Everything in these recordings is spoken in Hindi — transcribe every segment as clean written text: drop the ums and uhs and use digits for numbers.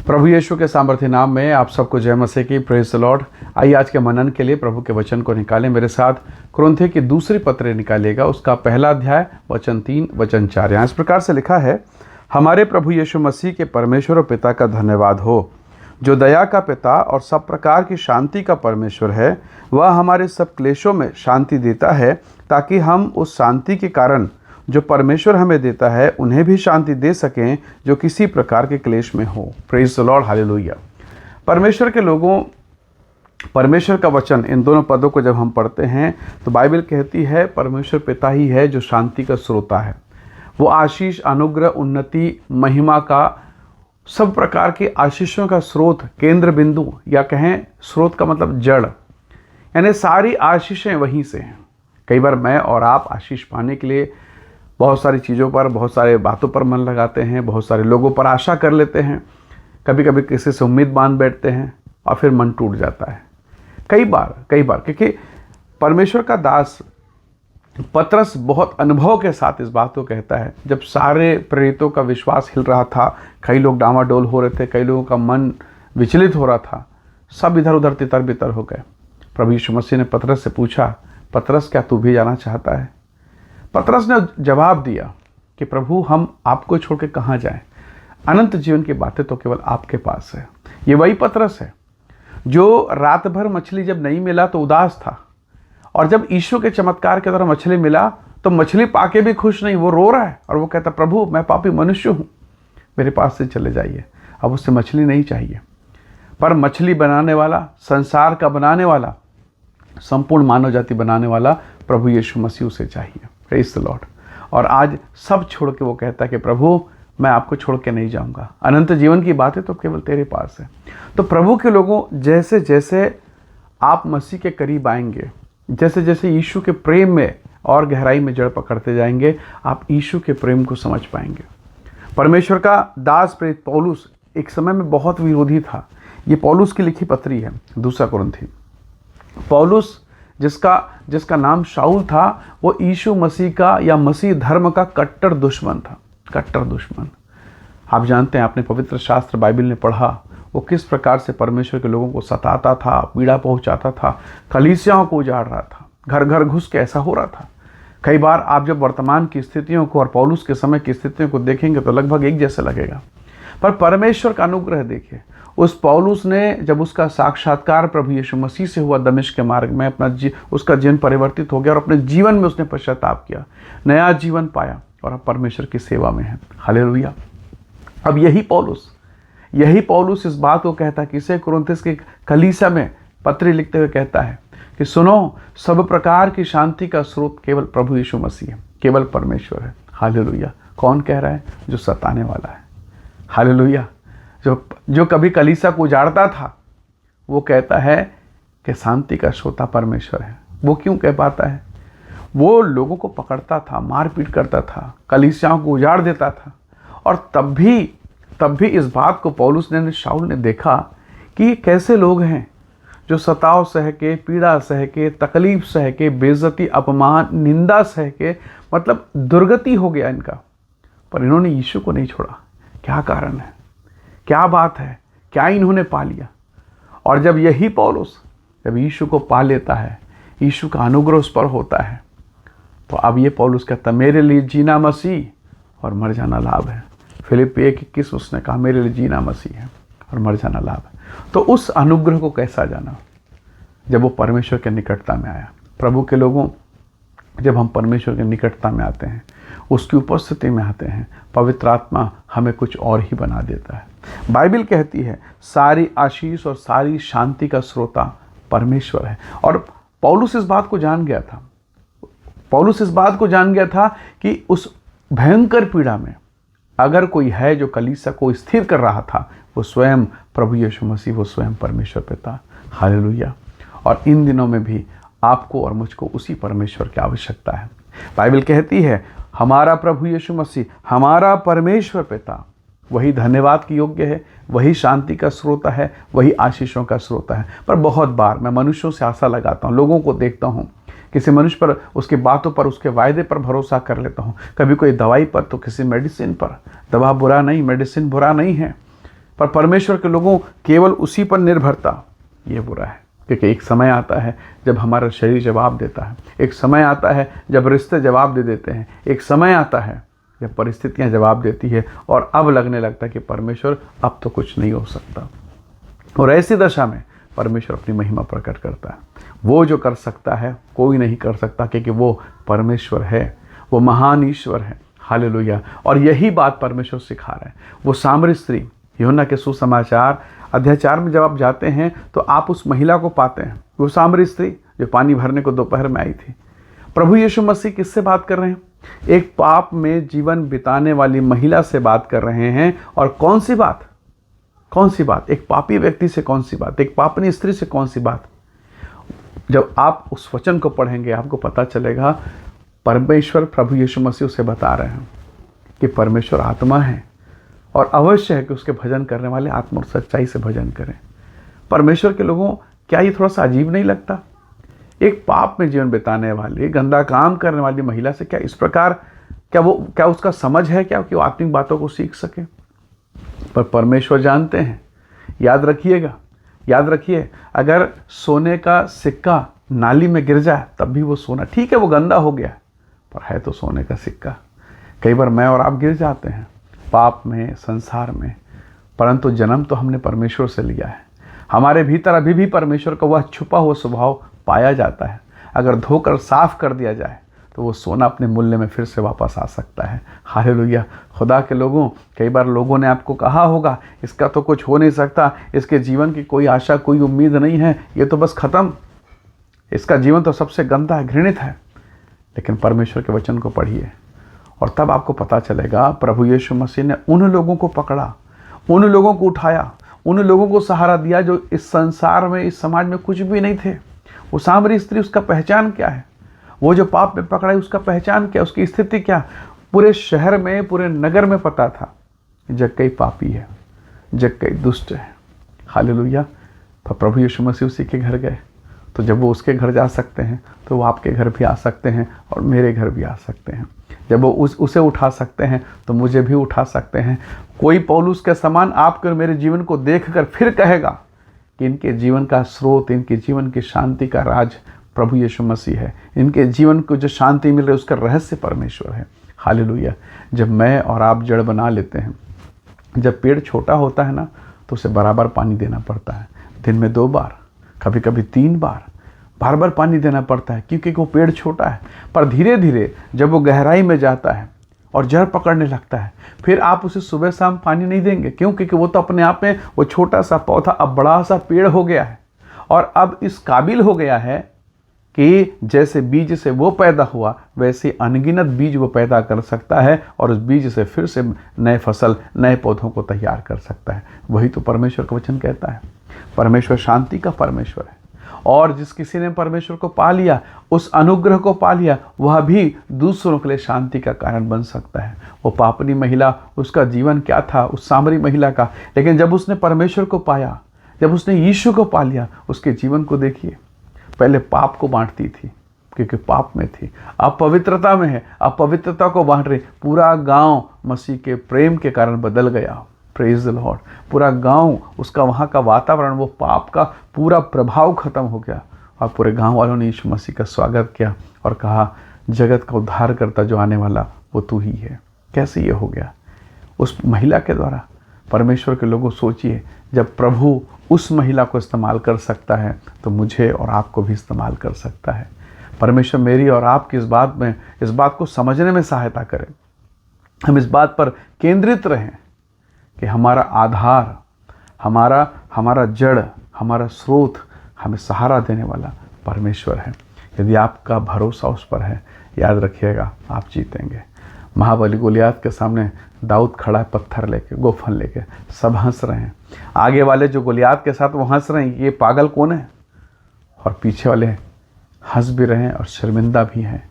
प्रभु यीशु के सामर्थ्य नाम में आप सबको जय मसीह की। Praise the Lord. आइए आज के मनन के लिए प्रभु के वचन को निकालें। मेरे साथ कुरिन्थियों की दूसरी पत्र निकालिएगा, उसका पहला अध्याय वचन 3 वचन 4। यहाँ इस प्रकार से लिखा है, हमारे प्रभु यीशु मसीह के परमेश्वर और पिता का धन्यवाद हो, जो दया का पिता और सब प्रकार की शांति का परमेश्वर है। वह हमारे सब क्लेशों में शांति देता है, ताकि हम उस शांति के कारण जो परमेश्वर हमें देता है उन्हें भी शांति दे सकें जो किसी प्रकार के क्लेश में हो। Praise the Lord, hallelujah. परमेश्वर के लोगों, परमेश्वर का वचन, इन दोनों पदों को जब हम पढ़ते हैं तो बाइबल कहती है परमेश्वर पिता ही है जो शांति का स्रोता है। वो आशीष, अनुग्रह, उन्नति, महिमा का, सब प्रकार के आशीषों का स्रोत, केंद्र बिंदु, या कहें स्रोत का मतलब जड़, यानी सारी आशीषें वहीं से हैं। कई बार मैं और आप आशीष पाने के लिए बहुत सारी चीज़ों पर, बहुत सारे बातों पर मन लगाते हैं, बहुत सारे लोगों पर आशा कर लेते हैं, कभी कभी किसी से उम्मीद बांध बैठते हैं और फिर मन टूट जाता है। कई बार क्योंकि परमेश्वर का दास पतरस बहुत अनुभव के साथ इस बात को कहता है। जब सारे प्रेरितों का विश्वास हिल रहा था, कई लोग डामाडोल हो रहे थे, कई लोगों का मन विचलित हो रहा था, सब इधर उधर तितर बितर हो गए। प्रभु यीशु मसीह ने पतरस से पूछा, पतरस क्या तू भी जाना चाहता है? पतरस ने जवाब दिया कि प्रभु, हम आपको छोड़ के कहाँ जाएं? अनंत जीवन की बातें तो केवल आपके पास है। ये वही पतरस है जो रात भर मछली जब नहीं मिला तो उदास था, और जब यीशु के चमत्कार के द्वारा मछली मिला तो मछली पाके भी खुश नहीं, वो रो रहा है और वो कहता, प्रभु मैं पापी मनुष्य हूँ, मेरे पास से चले जाइए। अब उससे मछली नहीं चाहिए, पर मछली बनाने वाला, संसार का बनाने वाला, संपूर्ण मानव जाति बनाने वाला प्रभु यीशु मसीह उसे चाहिए। Praise the Lord. और आज सब छोड़ के वो कहता है कि प्रभु मैं आपको छोड़ के नहीं जाऊंगा, अनंत जीवन की बातें तो केवल तेरे पास है। तो प्रभु के लोगों, जैसे जैसे आप मसीह के करीब आएंगे, जैसे जैसे यीशु के प्रेम में और गहराई में जड़ पकड़ते जाएंगे, आप यीशु के प्रेम को समझ पाएंगे। परमेश्वर का दास प्रेरित पौलुस एक समय में बहुत विरोधी था। ये पौलुस की लिखी पत्री है, दूसरा कुरिन्थी। पौलुस जिसका नाम शाऊल था, वो यीशु मसीह का या मसीह धर्म का कट्टर दुश्मन था, कट्टर दुश्मन। आप जानते हैं, आपने पवित्र शास्त्र बाइबल ने पढ़ा, वो किस प्रकार से परमेश्वर के लोगों को सताता था, पीड़ा पहुंचाता था, कलीसियाओं को उजाड़ रहा था, घर घर घुस के ऐसा हो रहा था। कई बार आप जब वर्तमान की स्थितियों को और पौलुस के समय की स्थितियों को देखेंगे तो लगभग एक जैसा लगेगा। पर परमेश्वर का अनुग्रह देखिए, उस पौलुस ने जब उसका साक्षात्कार प्रभु यीशु मसीह से हुआ दमिश्क के मार्ग में, उसका जीवन परिवर्तित हो गया और अपने जीवन में उसने पश्चाताप किया, नया जीवन पाया और अब परमेश्वर की सेवा में है। हालेलुया। अब यही पौलुस इस बात को कहता है कि इसे कुरिन्थियों की कलीसिया में पत्री लिखते हुए कहता है कि सुनो, सब प्रकार की शांति का स्रोत केवल प्रभु यीशु मसीह है, केवल परमेश्वर है। हालेलुया। कौन कह रहा है? जो सताने वाला है। हालेलुया। जो कभी कलीसिया को उजाड़ता था, वो कहता है कि शांति का श्रोता परमेश्वर है। वो क्यों कह पाता है? वो लोगों को पकड़ता था, मारपीट करता था, कलीसियाओं को उजाड़ देता था, और तब भी इस बात को पौलुस ने, शाऊल ने देखा कि कैसे लोग हैं जो सताव सह के, पीड़ा सह के, तकलीफ सह के, बेइज्जती, अपमान, निंदा सह के, मतलब दुर्गति हो गया इनका, पर इन्होंने यीशु को नहीं छोड़ा। क्या कारण है? क्या बात है? क्या इन्होंने पा लिया? और जब यही पौलुस जब यीशु को पा लेता है, यीशु का अनुग्रह उस पर होता है, तो अब ये पौलुस कहता, मेरे लिए जीना मसीह और मर जाना लाभ है। फिलिप्पी 1:21 उसने कहा, मेरे लिए जीना मसीह है और मर जाना लाभ है। तो उस अनुग्रह को कैसा जाना? जब वो परमेश्वर के निकटता में आया। प्रभु के लोगों, जब हम परमेश्वर के निकटता में आते हैं, उसकी उपस्थिति में आते हैं, पवित्र आत्मा हमें कुछ और ही बना देता है। बाइबल कहती है सारी आशीष और सारी शांति का स्रोता परमेश्वर है। और पौलुस इस बात को जान गया था कि उस भयंकर पीड़ा में अगर कोई है जो कलीसिया को स्थिर कर रहा था, वो स्वयं प्रभु यीशु मसीह, वो स्वयं परमेश्वर पिता। हालेलुया। और इन दिनों में भी आपको और मुझको उसी परमेश्वर की आवश्यकता है। बाइबल कहती है हमारा प्रभु यीशु मसीह, हमारा परमेश्वर पिता वही धन्यवाद की योग्य है, वही शांति का स्रोत है, वही आशीषों का स्रोत है। पर बहुत बार मैं मनुष्यों से आशा लगाता हूँ, लोगों को देखता हूँ, किसी मनुष्य पर, उसके बातों पर, उसके वायदे पर भरोसा कर लेता हूँ। कभी कोई दवाई पर तो किसी मेडिसिन पर। दवा बुरा नहीं, मेडिसिन बुरा नहीं है, पर परमेश्वर के लोगों केवल उसी पर निर्भरता, ये बुरा है। क्योंकि एक समय आता है जब हमारा शरीर जवाब देता है, एक समय आता है जब रिश्ते जवाब दे देते हैं, एक समय आता है जब परिस्थितियां जवाब देती है और अब लगने लगता है कि परमेश्वर अब तो कुछ नहीं हो सकता। और ऐसी दशा में परमेश्वर अपनी महिमा प्रकट करता है। वो जो कर सकता है कोई नहीं कर सकता, क्योंकि वो परमेश्वर है, वो महान ईश्वर है। हालेलुया। और यही बात परमेश्वर सिखा रहा है। वो सामरी स्त्री, यूहन्ना के सुसमाचार अध्याय 4 में जब आप जाते हैं तो आप उस महिला को पाते हैं, वो सामरी स्त्री जो पानी भरने को दोपहर में आई थी। प्रभु यीशु मसीह किससे बात कर रहे हैं? एक पाप में जीवन बिताने वाली महिला से बात कर रहे हैं। और कौन सी बात? कौन सी बात? एक पापी व्यक्ति से कौन सी बात? एक पापनी स्त्री से कौन सी बात? जब आप उस वचन को पढ़ेंगे आपको पता चलेगा परमेश्वर, प्रभु यीशु मसीह उसे बता रहे हैं कि परमेश्वर आत्मा है और अवश्य है कि उसके भजन करने वाले आत्मा और सच्चाई से भजन करें। परमेश्वर के लोगों, क्या ये थोड़ा सा अजीब नहीं लगता? एक पाप में जीवन बिताने वाली, गंदा काम करने वाली महिला से क्या इस प्रकार, क्या उसका समझ है क्या कि वो आत्मिक बातों को सीख सके? पर परमेश्वर जानते हैं। याद रखिए, अगर सोने का सिक्का नाली में गिर जाए तब भी वो सोना, ठीक है वो गंदा हो गया पर है तो सोने का सिक्का। कई बार मैं और आप गिर जाते हैं पाप में, संसार में, परंतु जन्म तो हमने परमेश्वर से लिया है। हमारे भीतर अभी भी परमेश्वर का वह छुपा हुआ स्वभाव पाया जाता है। अगर धोकर साफ कर दिया जाए तो वो सोना अपने मूल्य में फिर से वापस आ सकता है। हालेलुया। खुदा के लोगों, कई बार लोगों ने आपको कहा होगा इसका तो कुछ हो नहीं सकता, इसके जीवन की कोई आशा, कोई उम्मीद नहीं है, ये तो बस ख़त्म, इसका जीवन तो सबसे गंदा है, घृणित है। लेकिन परमेश्वर के वचन को पढ़िए और तब आपको पता चलेगा प्रभु यीशु मसीह ने उन लोगों को पकड़ा, उन लोगों को उठाया, उन लोगों को सहारा दिया जो इस संसार में, इस समाज में कुछ भी नहीं थे। वो सामरी स्त्री, उसका पहचान क्या है? वो जो पाप में पकड़ाई उसका पहचान क्या, उसकी स्थिति क्या? पूरे शहर में, पूरे नगर में पता था जक्कई पापी है, जक्कई दुष्ट है। हालेलुया। तो प्रभु यीशु मसीह उसी के घर गए, तो जब वो उसके घर जा सकते हैं तो वो आपके घर भी आ सकते हैं और मेरे घर भी आ सकते हैं। जब वो उसे उठा सकते हैं तो मुझे भी उठा सकते हैं। कोई पौलुस के समान आपके और मेरे जीवन को देखकर फिर कहेगा कि इनके जीवन का स्रोत, इनके जीवन की शांति का राज प्रभु यीशु मसीह है, इनके जीवन को जो शांति मिल रही है उसका रहस्य परमेश्वर है। हालेलुया। जब मैं और आप जड़ बना लेते हैं, जब पेड़ छोटा होता है ना तो उसे बराबर पानी देना पड़ता है, दिन में 2 बार, कभी कभी 3 बार, बार बार पानी देना पड़ता है क्योंकि वो पेड़ छोटा है। पर धीरे धीरे जब वो गहराई में जाता है और जड़ पकड़ने लगता है, फिर आप उसे सुबह शाम पानी नहीं देंगे। क्यों? क्योंकि वो तो अपने आप में, वो छोटा सा पौधा अब बड़ा सा पेड़ हो गया है और अब इस काबिल हो गया है कि जैसे बीज से वो पैदा हुआ वैसे अनगिनत बीज वो पैदा कर सकता है और उस बीज से फिर से नए फसल, नए पौधों को तैयार कर सकता है। वही तो परमेश्वर का वचन कहता है। परमेश्वर शांति का परमेश्वर है और जिस किसी ने परमेश्वर को पा लिया, उस अनुग्रह को पा लिया, वह भी दूसरों के लिए शांति का कारण बन सकता है। वो पापनी महिला, उसका जीवन क्या था उस सामरी महिला का, लेकिन जब उसने परमेश्वर को पाया, जब उसने यीशु को पा लिया, उसके जीवन को देखिए। पहले पाप को बांटती थी क्योंकि पाप में थी, अब पवित्रता में है, अब पवित्रता को बांट रही। पूरा गांव मसीह के प्रेम के कारण बदल गया। Praise the Lord. पूरा गांव, उसका वहाँ का वातावरण, वो पाप का पूरा प्रभाव खत्म हो गया और पूरे गांव वालों ने यीशु मसीह का स्वागत किया और कहा जगत का उद्धार करता जो आने वाला वो तू ही है। कैसे ये हो गया? उस महिला के द्वारा। परमेश्वर के लोगों, सोचिए, जब प्रभु उस महिला को इस्तेमाल कर सकता है तो मुझे और आपको भी इस्तेमाल कर सकता है। परमेश्वर मेरी और आपकी इस बात को समझने में सहायता करें। हम इस बात पर केंद्रित रहें कि हमारा आधार, हमारा जड़, हमारा स्रोत, हमें सहारा देने वाला परमेश्वर है। यदि आपका भरोसा उस पर है, याद रखिएगा आप जीतेंगे। महाबली गोलियात के सामने दाऊद खड़ा है, पत्थर लेके, गोफन लेके, सब हंस रहे हैं। आगे वाले जो गोलियात के साथ वो हंस रहे हैं, ये पागल कौन है? और पीछे वाले हंस भी रहे हैं और शर्मिंदा भी हैं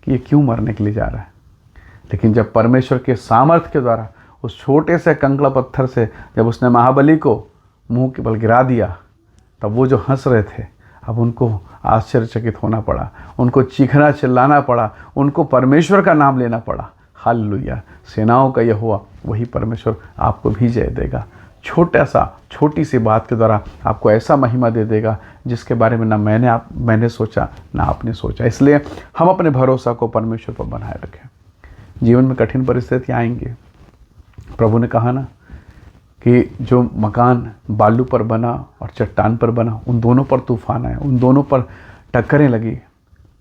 कि ये क्यों मरने के लिए जा रहा है। लेकिन जब परमेश्वर के सामर्थ्य के द्वारा उस छोटे से कंकड़ पत्थर से जब उसने महाबली को मुंह के बल गिरा दिया, तब वो जो हंस रहे थे अब उनको आश्चर्यचकित होना पड़ा, उनको चीखना चिल्लाना पड़ा, उनको परमेश्वर का नाम लेना पड़ा। हालेलुया। सेनाओं का यहोवा वही परमेश्वर आपको भी जय देगा। छोटी सी बात के द्वारा आपको ऐसा महिमा दे देगा जिसके बारे में ना मैंने सोचा ना आपने सोचा। इसलिए हम अपने भरोसा को परमेश्वर पर बनाए रखें। जीवन में कठिन परिस्थितियाँ आएंगी। प्रभु ने कहा ना कि जो मकान बालू पर बना और चट्टान पर बना, उन दोनों पर तूफान आया, उन दोनों पर टक्करें लगी,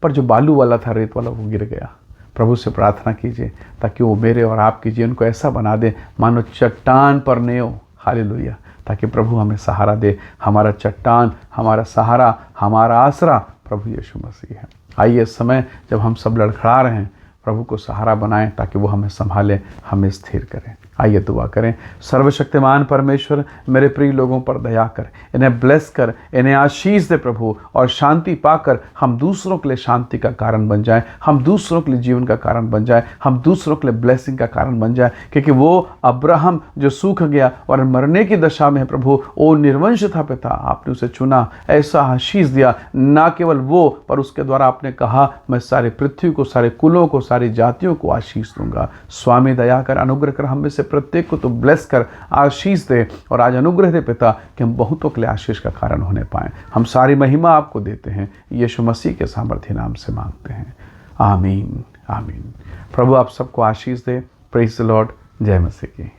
पर जो बालू वाला था, रेत वाला, वो गिर गया। प्रभु से प्रार्थना कीजिए ताकि वो मेरे और आपके जीवन को ऐसा बना दे मानो चट्टान पर नेओ। हालेलुया। ताकि प्रभु हमें सहारा दे। हमारा चट्टान, हमारा सहारा, हमारा आसरा प्रभु यीशु मसीह है। आइए इस समय जब हम सब लड़खड़ा रहे हैं, प्रभु को सहारा बनाएं ताकि वो हमें संभाले, हमें स्थिर करें। आइए दुआ करें। सर्वशक्तिमान परमेश्वर, मेरे प्रिय लोगों पर दया कर, इन्हें ब्लेस कर, इन्हें आशीष दे प्रभु, और शांति पाकर हम दूसरों के लिए शांति का कारण बन जाएं, हम दूसरों के लिए जीवन का कारण बन जाएं, हम दूसरों के लिए ब्लेसिंग का कारण बन जाएं। क्योंकि वो अब्राहम जो सूख गया और मरने की दशा में है प्रभु, वो निर्वंश था पिता, आपने उसे चुना, ऐसा आशीष दिया। ना केवल वो, पर उसके द्वारा आपने कहा मैं सारी पृथ्वी को, सारे कुलों को, सारी जातियों को आशीष दूंगा। स्वामी दया कर, अनुग्रह कर, हम में से प्रत्येक को तो ब्लेस कर, आशीष दे, और आज अनुग्रह दे पिता कि हम बहुतों के लिए आशीष का कारण होने पाएं। हम सारी महिमा आपको देते हैं, यीशु मसीह के सामर्थ्य नाम से मांगते हैं। आमीन, आमीन। प्रभु आप सबको आशीष दे। Praise the lord. जय मसीह की।